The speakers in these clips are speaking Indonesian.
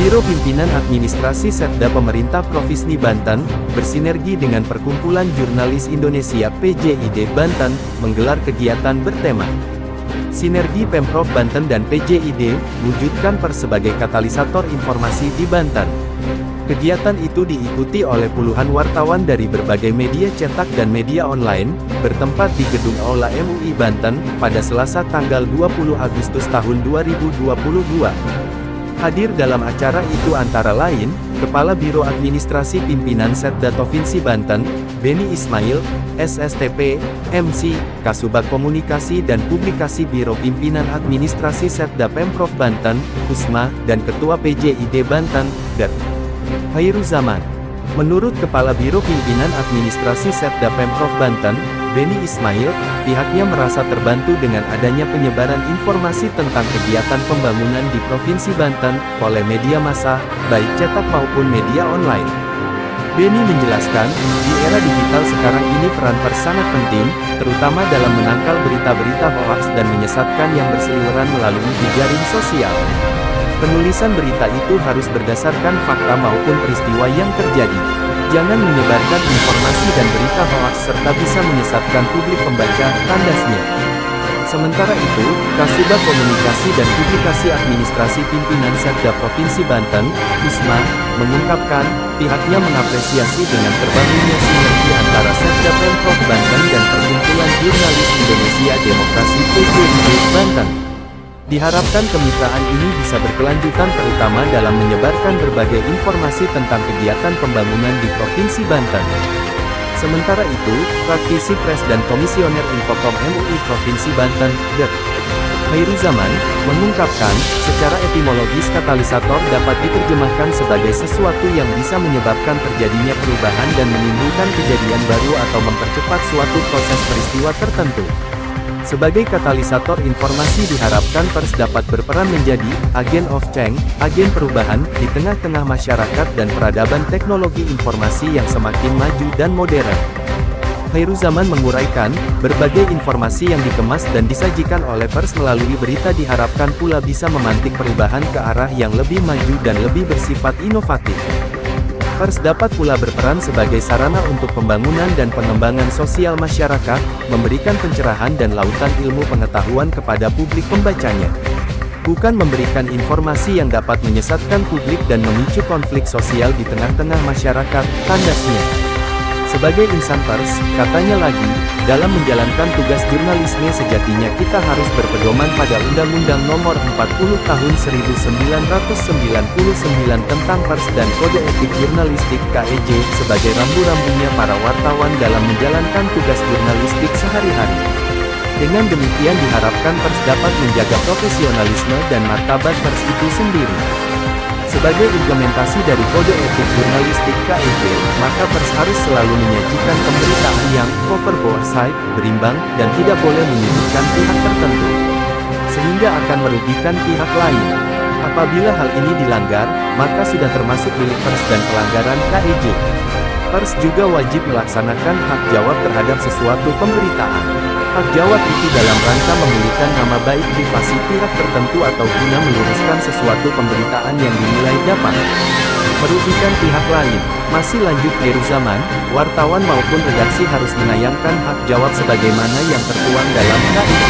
Biro Pimpinan Administrasi Setda Pemerintah Provinsi Banten, bersinergi dengan Perkumpulan Jurnalis Indonesia PJID Banten, menggelar kegiatan bertema Sinergi Pemprov Banten dan PJID, wujudkan PERS sebagai katalisator informasi di Banten. Kegiatan itu diikuti oleh puluhan wartawan dari berbagai media cetak dan media online, bertempat di Gedung Aula MUI Banten, pada Selasa tanggal 20 Agustus tahun 2022. Hadir dalam acara itu antara lain, Kepala Biro Administrasi Pimpinan Setda Provinsi Banten, Beni Ismail, SSTP, MC, Kasubag Komunikasi dan Publikasi Biro Pimpinan Administrasi Setda Pemprov Banten, Kusma, dan Ketua PJID Banten, Der. Khairuzaman. Menurut Kepala Biro Pimpinan Administrasi Setda Pemprov Banten, Beni Ismail, pihaknya merasa terbantu dengan adanya penyebaran informasi tentang kegiatan pembangunan di Provinsi Banten, oleh media massa, baik cetak maupun media online. Beni menjelaskan, di era digital sekarang ini peran PERS sangat penting, terutama dalam menangkal berita-berita hoaks dan menyesatkan yang berseliweran melalui jejaring sosial. Penulisan berita itu harus berdasarkan fakta maupun peristiwa yang terjadi. Jangan menyebarkan informasi dan berita hoaks serta bisa menyesatkan publik pembaca, tandasnya. Sementara itu, Kasubag Komunikasi dan Publikasi Administrasi Pimpinan Setda Provinsi Banten, Kusma, mengungkapkan, pihaknya mengapresiasi dengan terbangunnya sinergi antara Setda Pemprov Banten dan Perkumpulan Jurnalis Indonesia Demokrasi PJID Banten. Diharapkan kemitraan ini bisa berkelanjutan terutama dalam menyebarkan berbagai informasi tentang kegiatan pembangunan di Provinsi Banten. Sementara itu, Praktisi Pres dan Komisioner Infocom MUI Provinsi Banten, Der. Khairuzaman, mengungkapkan, secara etimologis katalisator dapat diterjemahkan sebagai sesuatu yang bisa menyebabkan terjadinya perubahan dan menimbulkan kejadian baru atau mempercepat suatu proses peristiwa tertentu. Sebagai katalisator informasi diharapkan PERS dapat berperan menjadi agen of change, agen perubahan, di tengah-tengah masyarakat dan peradaban teknologi informasi yang semakin maju dan modern. Khairuzaman menguraikan, berbagai informasi yang dikemas dan disajikan oleh PERS melalui berita diharapkan pula bisa memantik perubahan ke arah yang lebih maju dan lebih bersifat inovatif. PERS dapat pula berperan sebagai sarana untuk pembangunan dan pengembangan sosial masyarakat, memberikan pencerahan dan lautan ilmu pengetahuan kepada publik pembacanya. Bukan memberikan informasi yang dapat menyesatkan publik dan memicu konflik sosial di tengah-tengah masyarakat, tandasnya. Sebagai insan PERS, katanya lagi, dalam menjalankan tugas jurnalisme sejatinya kita harus berpedoman pada Undang-Undang Nomor 40 Tahun 1999 tentang PERS dan Kode Etik Jurnalistik KEJ, sebagai rambu-rambunya para wartawan dalam menjalankan tugas jurnalistik sehari-hari. Dengan demikian diharapkan PERS dapat menjaga profesionalisme dan martabat PERS itu sendiri. Sebagai implementasi dari Kode Etik Jurnalistik KEJ, maka PERS harus selalu menyajikan pemberitaan yang proper both side, berimbang, dan tidak boleh menyudutkan pihak tertentu, sehingga akan merugikan pihak lain. Apabila hal ini dilanggar, maka sudah termasuk milik PERS dan pelanggaran KEJ. PERS juga wajib melaksanakan hak jawab terhadap sesuatu pemberitaan. Hak jawab itu dalam rangka memulihkan nama baik privasi pihak tertentu atau guna meluruskan sesuatu pemberitaan yang dinilai dapat merugikan pihak lain. Masih lanjut Khairuzaman, wartawan maupun redaksi harus menayangkan hak jawab sebagaimana yang tertuang dalam KEJ.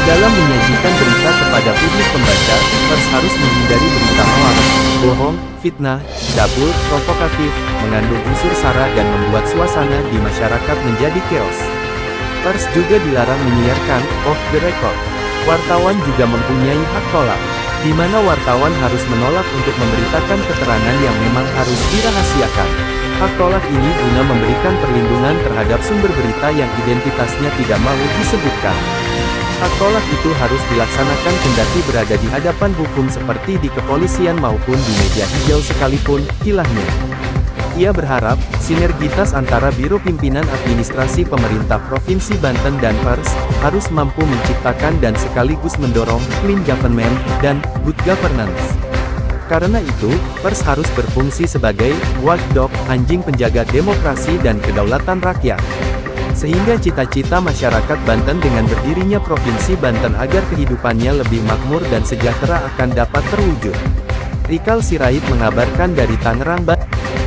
Dalam menyajikan berita kepada publik pembaca, PERS harus menghindari berita hoaks, bohong, fitnah, cabul, provokatif, mengandung unsur sara dan membuat suasana di masyarakat menjadi chaos. PERS juga dilarang menyiarkan off the record. Wartawan juga mempunyai hak tolak, di mana wartawan harus menolak untuk memberitakan keterangan yang memang harus dirahasiakan. Hak tolak ini guna memberikan perlindungan terhadap sumber berita yang identitasnya tidak mau disebutkan. Hak tolak itu harus dilaksanakan kendati berada di hadapan hukum seperti di kepolisian maupun di media hijau sekalipun, kilahnya. Ia berharap, sinergitas antara Biro Pimpinan Administrasi Pemerintah Provinsi Banten dan PERS, harus mampu menciptakan dan sekaligus mendorong clean government dan good governance. Karena itu, PERS harus berfungsi sebagai watchdog, anjing penjaga demokrasi dan kedaulatan rakyat. Sehingga cita-cita masyarakat Banten dengan berdirinya Provinsi Banten agar kehidupannya lebih makmur dan sejahtera akan dapat terwujud. Rikal Sirait mengabarkan dari Tangerang, Banten.